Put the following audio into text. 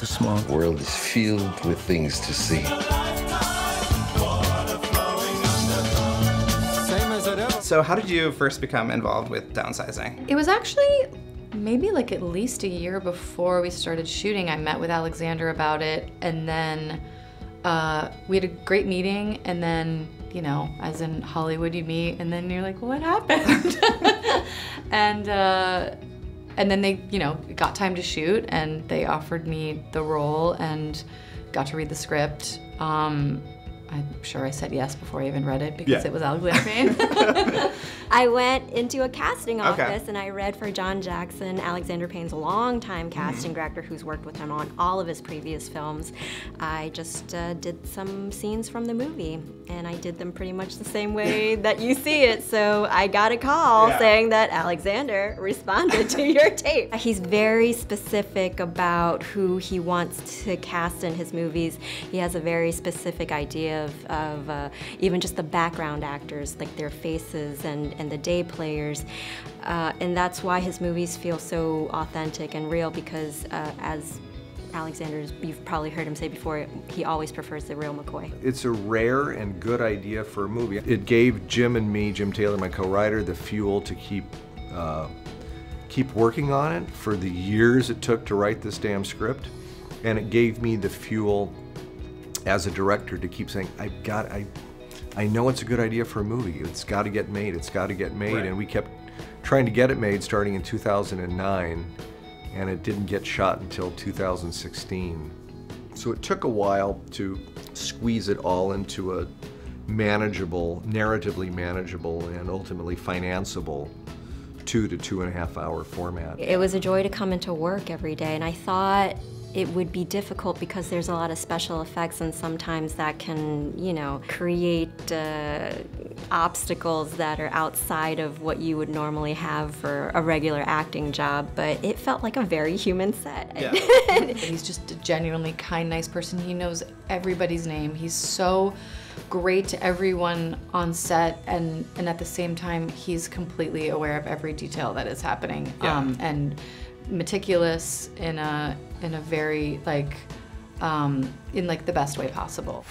The small world is filled with things to see. So how did you first become involved with Downsizing? It was actually maybe like at least a year before we started shooting. I met with Alexander about it, and then we had a great meeting, and then, you know, as in Hollywood, you meet, and then you're like, what happened? and then they, you know, got time to shoot, and they offered me the role and got to read the script. I'm sure I said yes before I even read it because it was Alexander Payne. I went into a casting office and I read for John Jackson, Alexander Payne's longtime casting director who's worked with him on all of his previous films. I just did some scenes from the movie, and I did them pretty much the same way that you see it. So I got a call saying that Alexander responded to your tape. He's very specific about who he wants to cast in his movies. He has a very specific idea of even just the background actors, like their faces and the day players. And that's why his movies feel so authentic and real, because as Alexander's, you've probably heard him say before, he always prefers the real McCoy. It's a rare and good idea for a movie. It gave Jim and me, Jim Taylor, my co-writer, the fuel to keep working on it for the years it took to write this damn script. And it gave me the fuel as a director to keep saying, I know it's a good idea for a movie. It's got to get made. It's got to get made. Right. And we kept trying to get it made starting in 2009, and it didn't get shot until 2016. So it took a while to squeeze it all into a manageable, narratively manageable, and ultimately financeable 2 to 2.5 hour format. It was a joy to come into work every day, and I thought it would be difficult because there's a lot of special effects, and sometimes that can, you know, create obstacles that are outside of what you would normally have for a regular acting job, but it felt like a very human set. Yeah. He's just a genuinely kind, nice person. He knows everybody's name. He's so great to everyone on set, and at the same time, he's completely aware of every detail that is happening. And meticulous in a very, like, in like the best way possible.